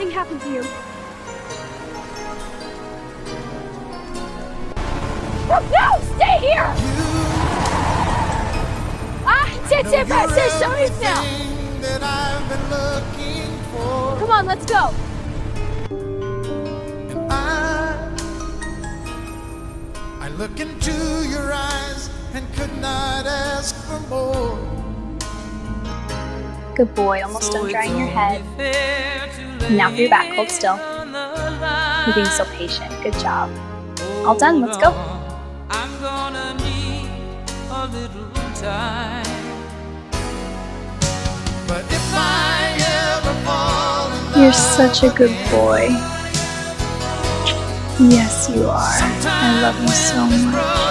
Nothing happened to you. No! Stay here! C'est showing now! Come on, let's go! I look into your eyes and could not ask for more. Good boy, almost done drying your head. Now for your back, hold still. You're being so patient, good job. All done, let's go. I'm gonna need a little time. But if I ever fall in love, You're such a good boy. Yes, you are. I love you so much.